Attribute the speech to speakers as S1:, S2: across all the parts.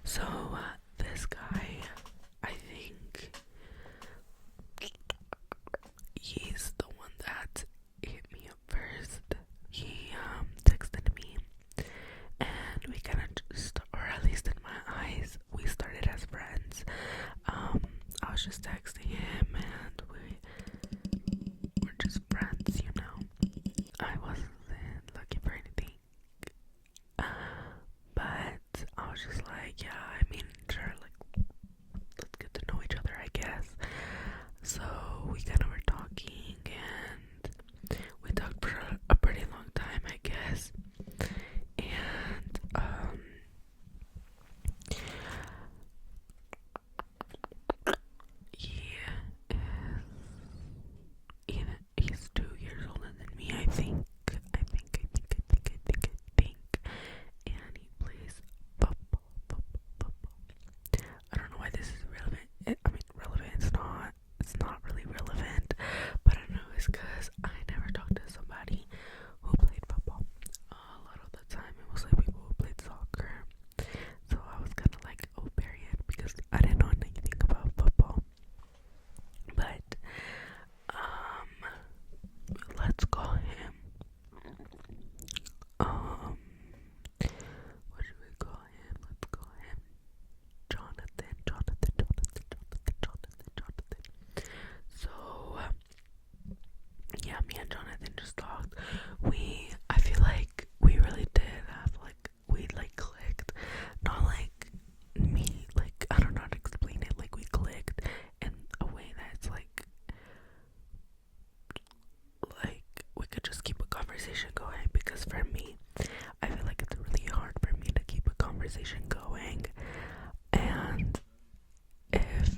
S1: So this guy, I think he's the one that hit me up first. He texted me, and we kind of just, or at least in my eyes, we started as friends. I was just texting him, and we were just friends, you know. I wasn't looking for anything, but I was just like, yeah, I mean, sure, like, let's get to know each other, I guess. So we kind of were talking, and we talked for a pretty long time, I guess. And he is he's 2 years older than me, I think. And he plays football. I don't know why this is relevant. Relevant. It's not really relevant. But I know it's because I never talked to somebody who played football. A lot of the time, it was like people who played soccer. So I was kind of like, oh, period, because I didn't know anything about football. But let's call him. What should we call him? Let's call him Jonathan. So, yeah, me and Jonathan just talked. I feel like we really did have, like, we, like, clicked. Not like me, like, I don't know how to explain it. Like, we clicked in a way that's, like, we could just keep a conversation going. Because for me, I feel like it's really hard for me to keep a conversation going. And if,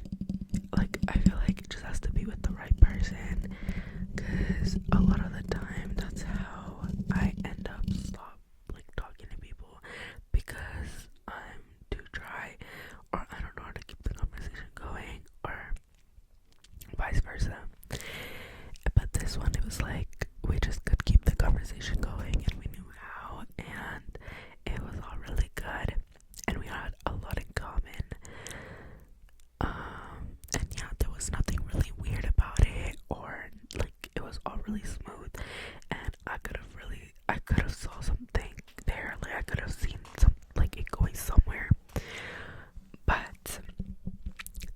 S1: like, I feel like it just has to be with the right person, because a lot of the time that's how I end up talking to people, because I'm too dry, or I don't know how to keep the conversation going, or vice versa. But this one, it was like we just could keep the conversation going, and we knew how, and it was all really good, and we had a lot in common. And yeah, there was nothing really weird about it, or like, it was all really smooth, and I could have saw something there, like I could have seen like it going somewhere. But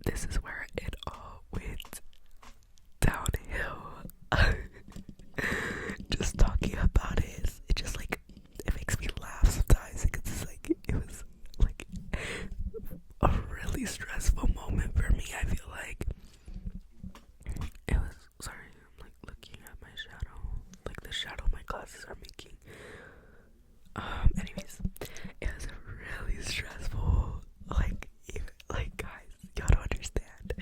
S1: this is where it all went downhill. Just talking about it just, like, it makes me laugh sometimes, because it's like, it was like a really stressful moment for me. I feel like it was, sorry, I'm like looking at my shadow, like the shadow my glasses are making. Anyways, it was really stressful. Like, even, like, guys, y'all don't understand.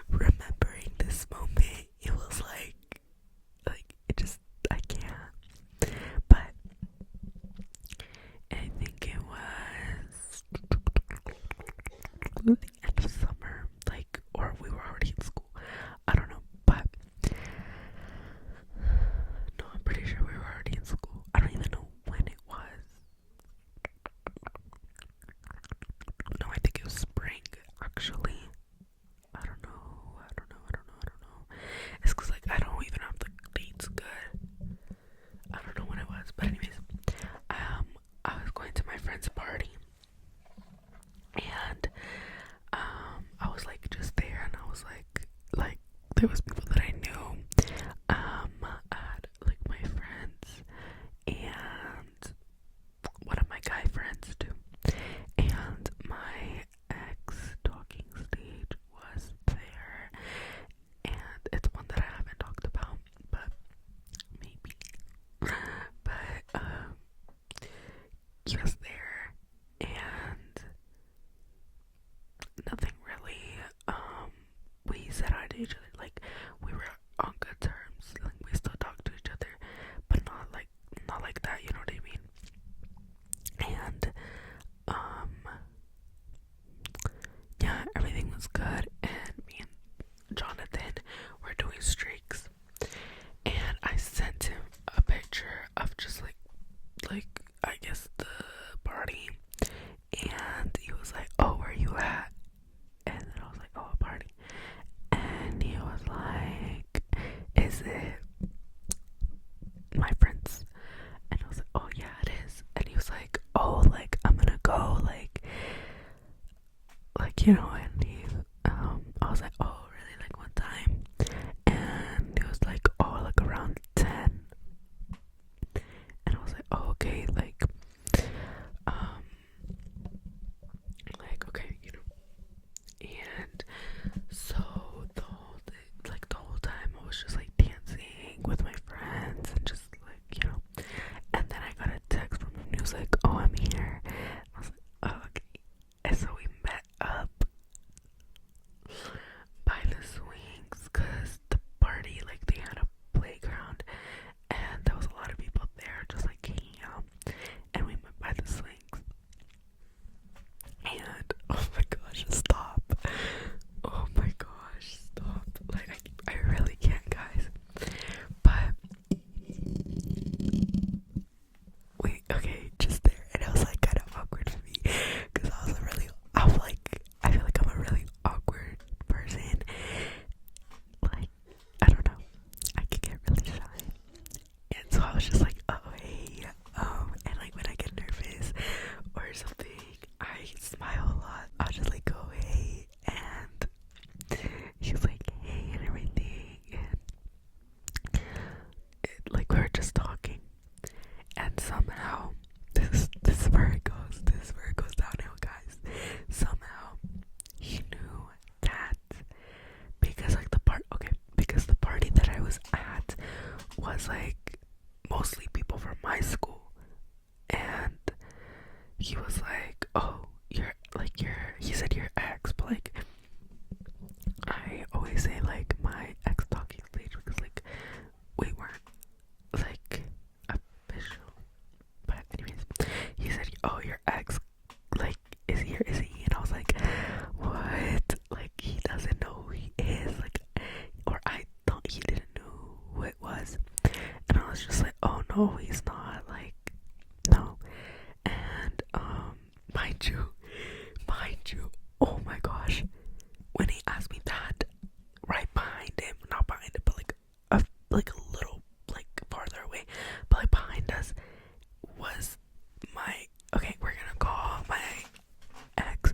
S1: Remembering this moment, it was like it just, I can't. But I think it was the end of summer, like, or we were already in school. I don't know, but no, I'm pretty sure we were already in school. I don't even know when it was. No, I think it was spring, actually. I don't know. It's because, like, I don't even have the dates good. I don't know when it was, but anyways, I was going to my friend's party, and I was like just there, and I was like there was people that I knew. I had like my friends and one of my guy friends too, and my ex talking stage was there, and it's one that I haven't talked about, but maybe. But he was there, and nothing really. We said hi to each other. Like, and I was like, oh, really, like, what time? And it was like, oh, like around 10. And I was like, oh, okay, um, okay, and so the whole time I was just like dancing with my friends and just and then I got a text from him and he was like, oh, I'm here. And I was like, oh, okay. And so we met up by the swings because the party, like, they had a playground and there was a lot of people there just like hanging out, and we met by the swings. And oh my gosh, stop. Oh my gosh, stop. Like, I really can't, guys. But wait, okay, just there. And it was like kind of awkward for me because I feel like I'm a really awkward person. Like, I don't know. I could get really shy. And so I was just like, oh, hey. And like when I get nervous or something, I smile a lot. I'll just like go, hey. And she's like, hey, and everything. And like we were just talking. And somehow, this is where it goes. This is where it goes downhill, guys. Somehow, he knew that because the party that I was at was like mostly people from my school, and he was like, oh, he said your ex, but like I always say like my ex talking stage because like we weren't like official. But anyways, he said, oh, your ex, like, is here, is he? And I was like, what? Like, he doesn't know who he is, like, or I thought he didn't know who it was. And I was just like, oh no, he's not, like, no. And mind you, oh my gosh, when he asked me that, right behind him, not behind him, but like a little like farther away, but like behind us was we're gonna call my ex.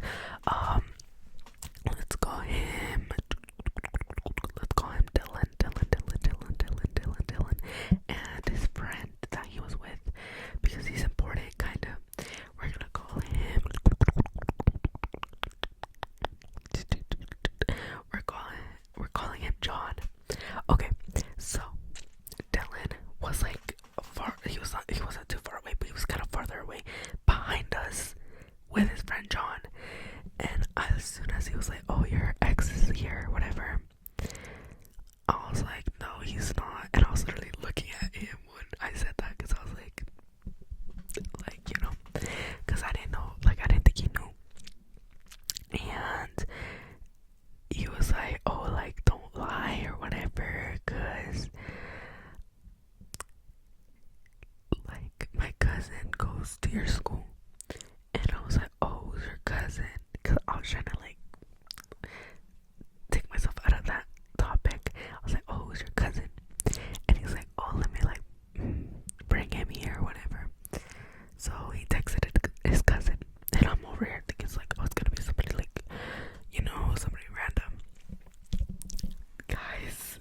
S1: Let's call him Dylan, and his friend that he was with, because he's important, kind of. We're gonna call him. We're calling him John. Okay, so Dylan was like he wasn't too far away, but he was kind of farther away behind us with his friend John. And as soon as he was like, oh, your ex is here, whatever, I was like, no, he's not. And I was literally looking at him when I said that because I was like, because I didn't know, like, I didn't think he knew. And he was like, oh, like, don't lie or whatever, because like my cousin goes to your school. And I was like, oh, who's your cousin? Because I was trying to like take myself out of that topic. I was like, oh, who's your cousin? And he's like, oh, let me like bring him here or whatever. So he texted his cousin, and I'm over here thinking it's like, oh, it's gonna be somebody like, somebody random. Guys.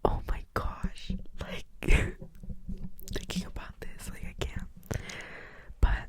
S1: Oh my gosh. Like, thinking about this, like, I can't. But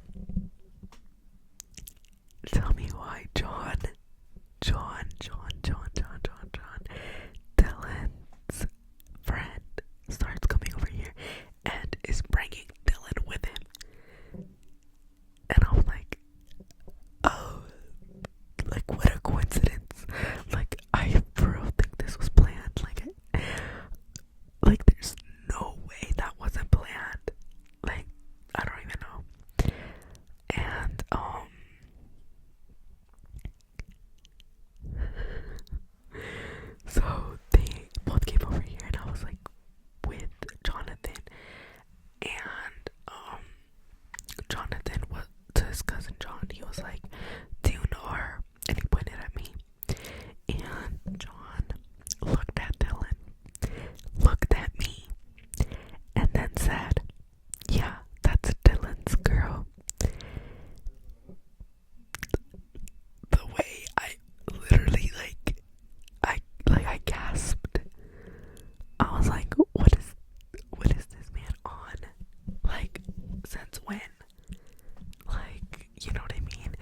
S1: since when? Like, you know what I mean?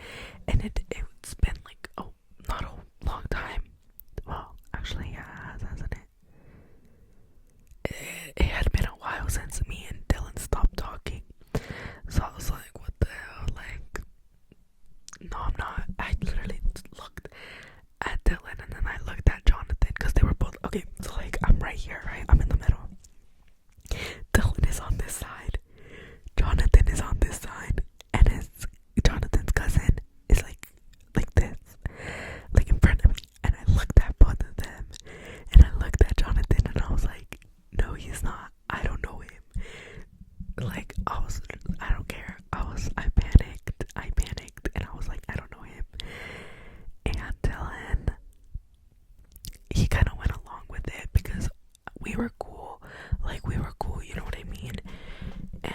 S1: And it's been like not a long time. Well, actually, yeah, hasn't it? It had been a while since me and Dylan stopped talking. So I was like, what the hell? Like, no, I'm not. I literally looked at Dylan and then I looked at Jonathan because they were both okay. So like, I'm right here, right? I'm in the middle. Dylan is on this side. Jonathan is on this side, and Jonathan's cousin is like this, like in front of me. And I looked at both of them, and I looked at Jonathan, and I was like, no, he's not. I don't know him. Like I don't care. I panicked, and I was like, I don't know him. And Dylan, he kind of went along with it because we were cool. Like we were cool, you know what I mean? And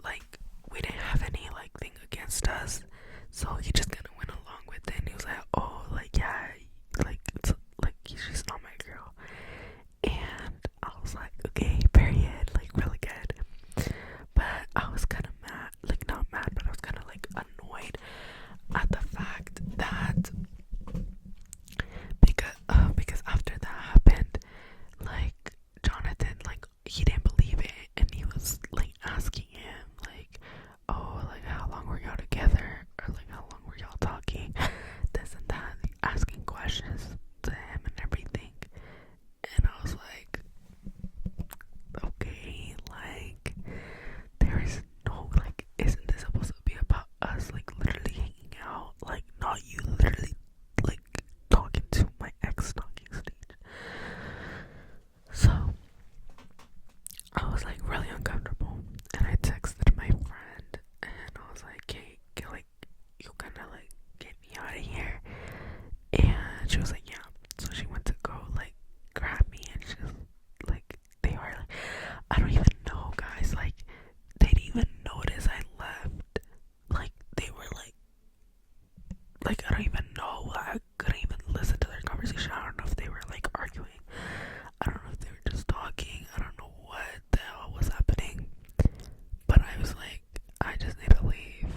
S1: like we didn't have any like thing against us, so he just kind of went along with it. And he was like, oh, like yeah, like it's like she's not my girl. And I was like, okay, period, like really good. But I was kind of mad, like not mad, but I was kind of like annoyed at the fact that because after that happened, like Jonathan, like he didn't believe it, and he was like asking him like, oh, like how long were y'all together, or like how long were y'all talking, this and that, like, asking questions to him and everything. And I was like, okay, like there is no, like, isn't this supposed to be about us like literally hanging out, like not you literally like talking to my ex talking stage. So I was like really uncomfortable, and I texted my friend and I was like, hey, like you kinda like get me out of here. And she was like, yeah. So she went to go like grab me, and she was like, they were like, I don't even know, guys, like they didn't even notice I left. Like they were like I don't even know. I couldn't even listen to their conversation. I don't know if they were like arguing. I don't know if they were just talking. I don't know what the hell was happening. But I was like, I just need to leave.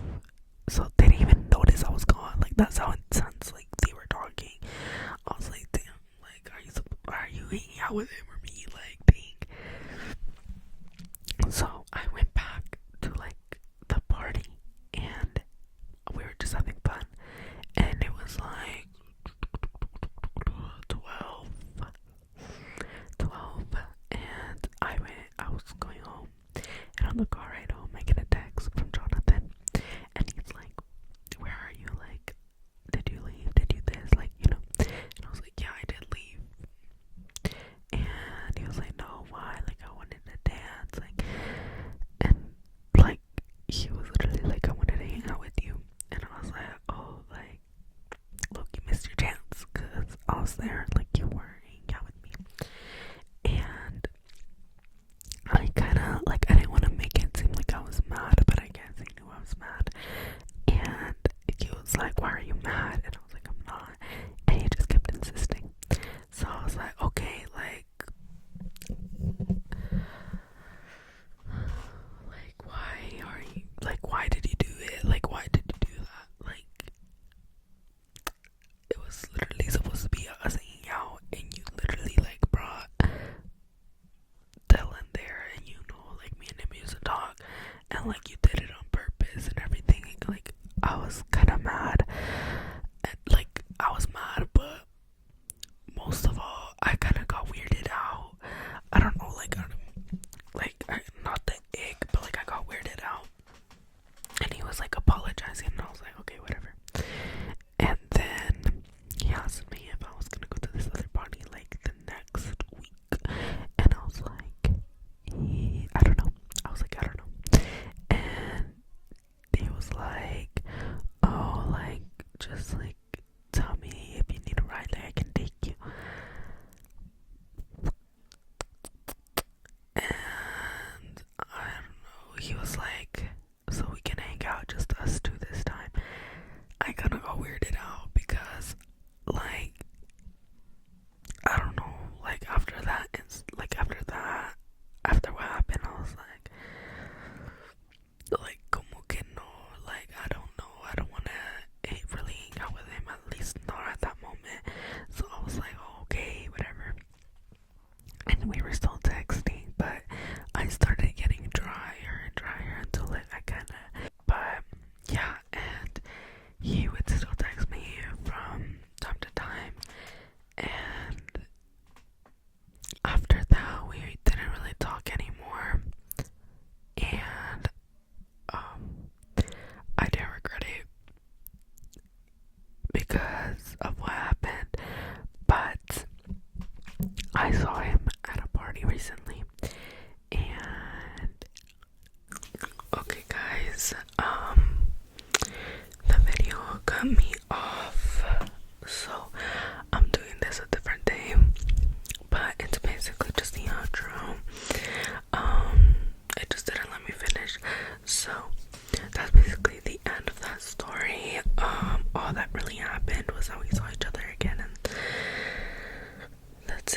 S1: So they didn't even notice I was gone. Like that's how intense like they were talking. I was like, damn, like are you hanging out with him or me? Like dang. So I went back to like the party, and we were just having fun. And it was like 12, and I was going home, and on the car ride home I get a text from Jonathan, and he's like, where are you, like did you leave, did you this, like, you know. And I was like, yeah, I did leave. And he was like, no, why, like I wanted to dance, like, and like he was literally like, I wanted to hang out with you. And I was like, oh, like look, you missed your chance, because I was there, like you were hanging out with me. And I kind of like, I didn't want to make it seem like I was mad, but I guess he knew I was mad. And he was like, why are you mad? And I was like, I'm not. And he just kept insisting. So I was like, okay, like why are you, like why did you do it, like why did you do that? Like it was literally supposed to be us hanging out, and you literally like brought Dylan there, and you know, like me and him used to talk, and like you did it on purpose and everything. Like I was kind of mad, and like I was mad, but most of all, I kind of got weirded out. I don't know, like not the ick, but like I got weirded out. And he was like apologizing, and I was like, okay, whatever. And then he asked me if I was gonna go to this other party like the next week, and I was like, I don't know. I was like, I don't know.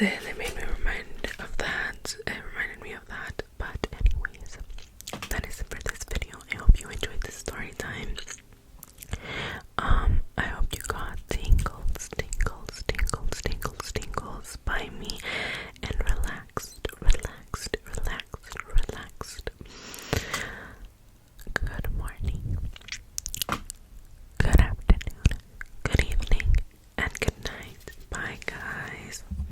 S1: it made me remind of that. It reminded me of that. But anyways, that is it for this video. I hope you enjoyed this story time. I hope you got tingles by me and relaxed. Good morning, good afternoon, good evening, and good